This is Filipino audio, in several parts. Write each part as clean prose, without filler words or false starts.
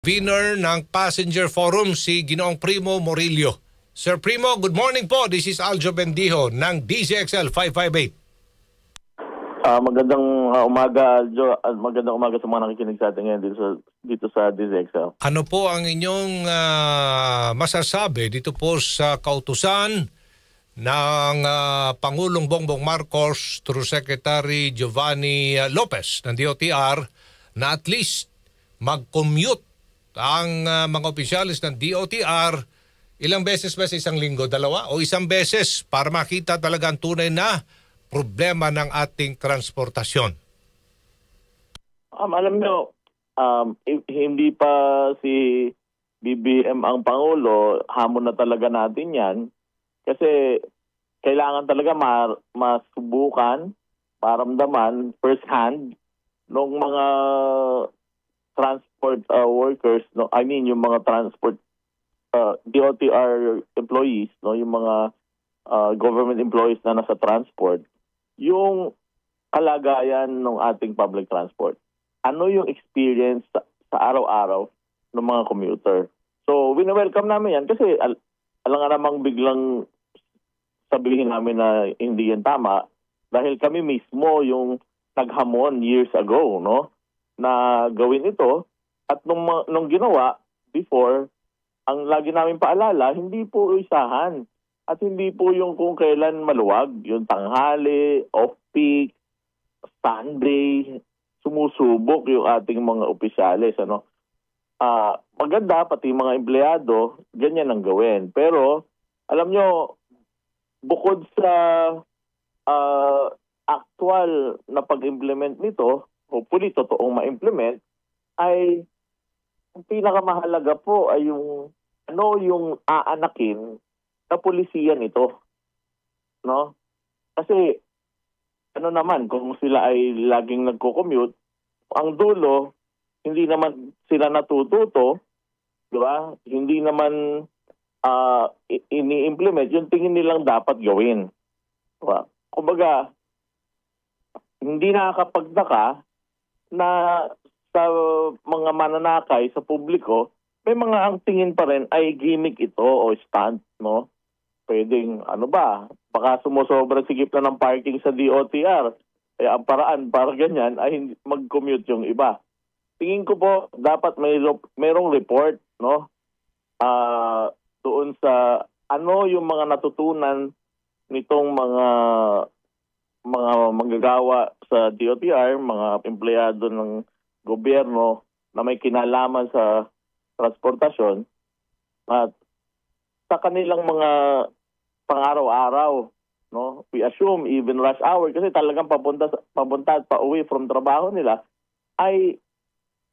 Convener ng Passenger Forum, si Ginoong Primo Morillo. Sir Primo, good morning po. This is Aljo Bendijo ng DZXL 558. Magandang umaga, Aljo, at magandang umaga sa mga nakikinig sa atin ngayon dito sa DZXL. Ano po ang inyong masasabi dito po sa kautusan ng Pangulong Bongbong Marcos through Secretary Giovanni Lopez ng DOTR na at least mag-commute ang mga opisyalis ng DOTR ilang beses ba sa isang linggo? Dalawa? O isang beses para makita talaga ang tunay na problema ng ating transportasyon? Alam nyo, hindi pa si BBM ang Pangulo, hamon na talaga natin yan. Kasi kailangan talaga masubukan, maramdaman first hand ng mga transport workers, no, I mean yung mga transport DOTR employees, no, yung mga government employees na nasa transport, yung kalagayan ng ating public transport. Ano yung experience sa araw-araw ng mga commuter? So, wini-welcome namin yan kasi alang namang biglang sabihin namin na hindi yan tama dahil kami mismo yung naghamon years ago, no, na gawin ito. At nung ginawa before, ang lagi namin paalala, hindi po isahan. At hindi po yung kung kailan maluwag, yung tanghali, off-peak, Sunday, sumusubok yung ating mga opisyalis. Ano? Maganda, pati mga empleyado, ganyan ang gawin. Pero, alam nyo, bukod sa actual na pag-implement nito, hopefully totoong ma-implement, ay ang pinakamahalaga po ay yung yung aanakin na pulisiya nito. No? Kasi naman kung sila ay laging nagko-commute, ang dulo hindi naman sila natututo, di ba? Hindi naman ini-implement yung tingin nilang dapat gawin. Diba? Kumbaga, hindi nakakapagtaka na sa mga mananakay sa publiko, may mga ang tingin pa rin ay gimmick ito o stunt, no? Pwedeng, baka sumusobra sigip na ng parking sa DOTR. Kaya ang paraan para ganyan ay mag-commute yung iba. Tingin ko po, dapat mayroong report, no? Doon sa yung mga natutunan nitong mga manggagawa sa DOTR, mga empleyado ng gobyerno na may kinalaman sa transportasyon at sa kanilang mga pang-araw-araw, no? We assume even rush hour kasi talagang papunta at pauwi from trabaho nila ay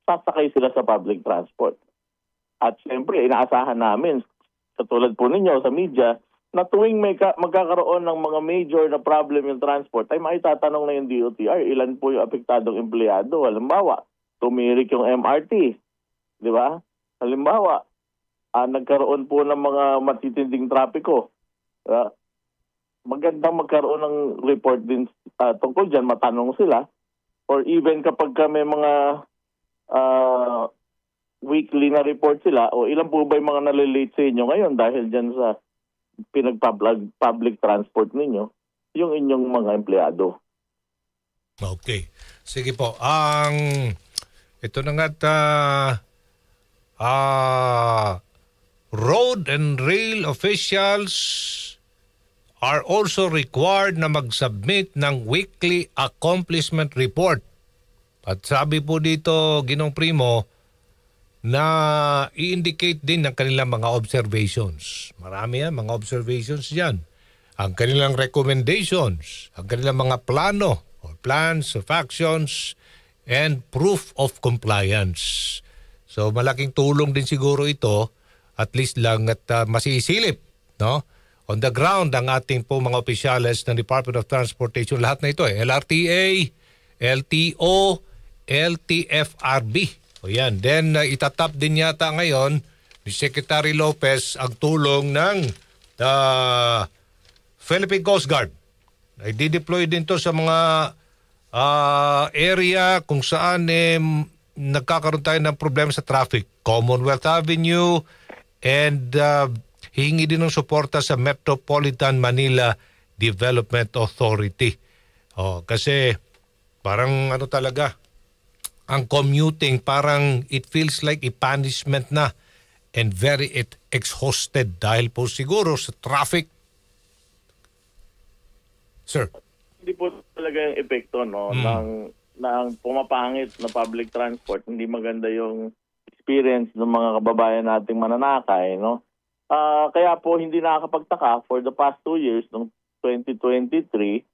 sasakay sila sa public transport. At siyempre, inaasahan namin, katulad po ninyo sa media, na tuwing magkakaroon ng mga major na problem yung transport, ay maitatanong na yung DOTR, ilan po yung apektadong empleyado. Halimbawa, tumirik yung MRT. Di ba? Halimbawa, nagkaroon po ng mga matitinding trapiko. Magandang magkaroon ng report din tungkol dyan, matanong sila. Or even kapag may mga weekly na report sila, o ilan po ba yung mga nalilate sa inyo ngayon dahil dyan sa public transport ninyo, yung inyong mga empleyado. Okay. Sige po. Ito na nga road and rail officials are also required na mag-submit ng weekly accomplishment report. At sabi po dito, Ginong Primo, na i-indicate din ng kanilang mga observations. Marami yan, mga observations dyan. Ang kanilang recommendations, ang kanilang mga plano or plans of actions and proof of compliance. So malaking tulong din siguro ito, at least lang at masisilip, no? On the ground ang ating po mga opisyales ng Department of Transportation, lahat na ito LRTA, LTO, LTFRB. O yan. Then itatap din yata ngayon ni Secretary Lopez ang tulong ng Philippine Coast Guard. I-deploy din to sa mga area kung saan nagkakaroon tayo ng problema sa traffic. Commonwealth Avenue and hihingi din ng suporta sa Metropolitan Manila Development Authority. Kasi parang ano talaga, ang commuting parang it feels like a punishment na and very exhausted dahil po siguro sa traffic. Sir. Hindi po talaga yung epekto ng pumapangit na public transport. Hindi maganda yung experience ng mga kababayan nating mananakay, no? Kaya po hindi nakakapagtaka for the past 2 years, noong 2023,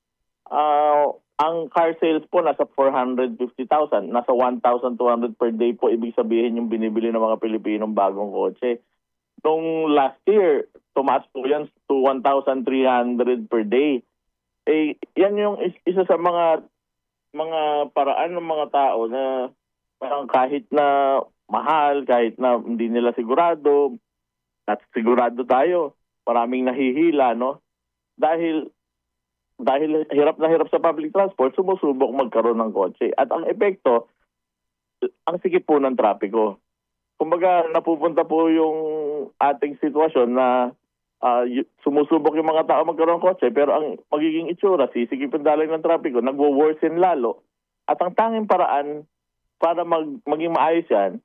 ang car sales po nasa 450,000, nasa 1,200 per day po, ibig sabihin yung binibili ng mga Pilipinong bagong kotse. Nung last year, tumaas po yan to 1,300 per day. Yan yung isa sa mga paraan ng mga tao na parang kahit na mahal, kahit na hindi nila sigurado, at sigurado tayo, maraming nahihila, no? Dahil hirap na hirap sa public transport, sumusubok magkaroon ng kotse. At ang epekto, ang sikip po ng trapiko. Kumbaga, napupunta po yung ating sitwasyon na sumusubok yung mga tao magkaroon ng kotse, pero ang magiging itsura, sisikipin daloy ng trapiko, nagwo-worsen lalo. At ang tanging paraan para maging maayos yan,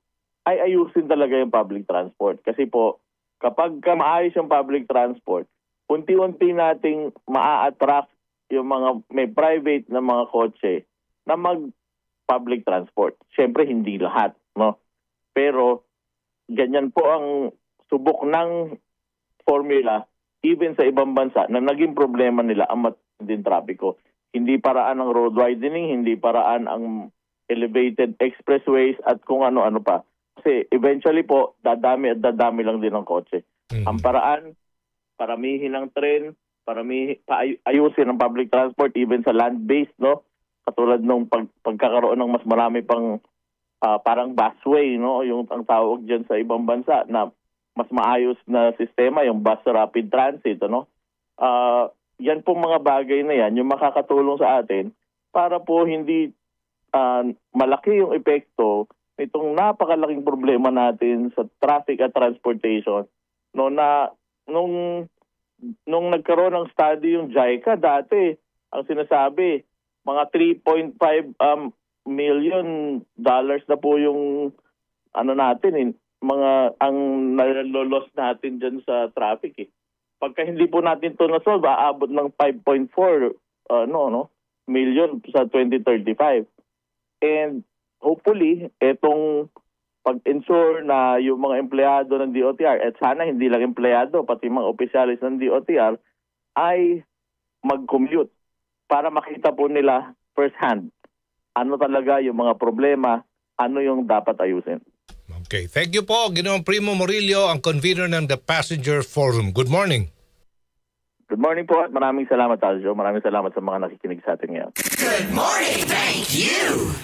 ay ayusin talaga yung public transport. Kasi po, kapag maayos yung public transport, unti-unti nating maa-attract yung mga may private na mga kotse na mag-public transport. Siyempre, hindi lahat, no? Pero, ganyan po ang subok ng formula even sa ibang bansa na naging problema nila ang matinding trapiko. Hindi paraan ng road widening, hindi paraan ang elevated expressways at kung ano-ano pa. Kasi eventually po, dadami at dadami lang din ang kotse. Ang paraan, paramihin ang tren, ayusin ang public transport even sa land-based, no? Katulad nung pagkakaroon ng mas marami pang parang busway, no? Yung ang tawag dyan sa ibang bansa na mas maayos na sistema, yung bus rapid transit, ano? Yan pong mga bagay na yan, yung makakatulong sa atin para po hindi malaki yung epekto nitong napakalaking problema natin sa traffic at transportation. No, na nung nagkaroon ng study yung JICA dati, ang sinasabi, mga 3.5 million dollars na po yung natin, ang nalolos natin dyan sa traffic eh. Pagka hindi po natin ito na-solve, aabot ng 5.4 million sa 2035. And hopefully, itong pag-ensure na yung mga empleyado ng DOTR, at sana hindi lang empleyado, pati mga opisyalis ng DOTR, ay mag-commute para makita po nila first hand ano talaga yung mga problema, ano yung dapat ayusin. Okay. Thank you po, Ginoong Primo Murillo, ang convener ng The Passenger Forum. Good morning. Good morning po at maraming salamat, Aljo. Maraming salamat sa mga nakikinig sa atin ngayon. Good morning. Thank you.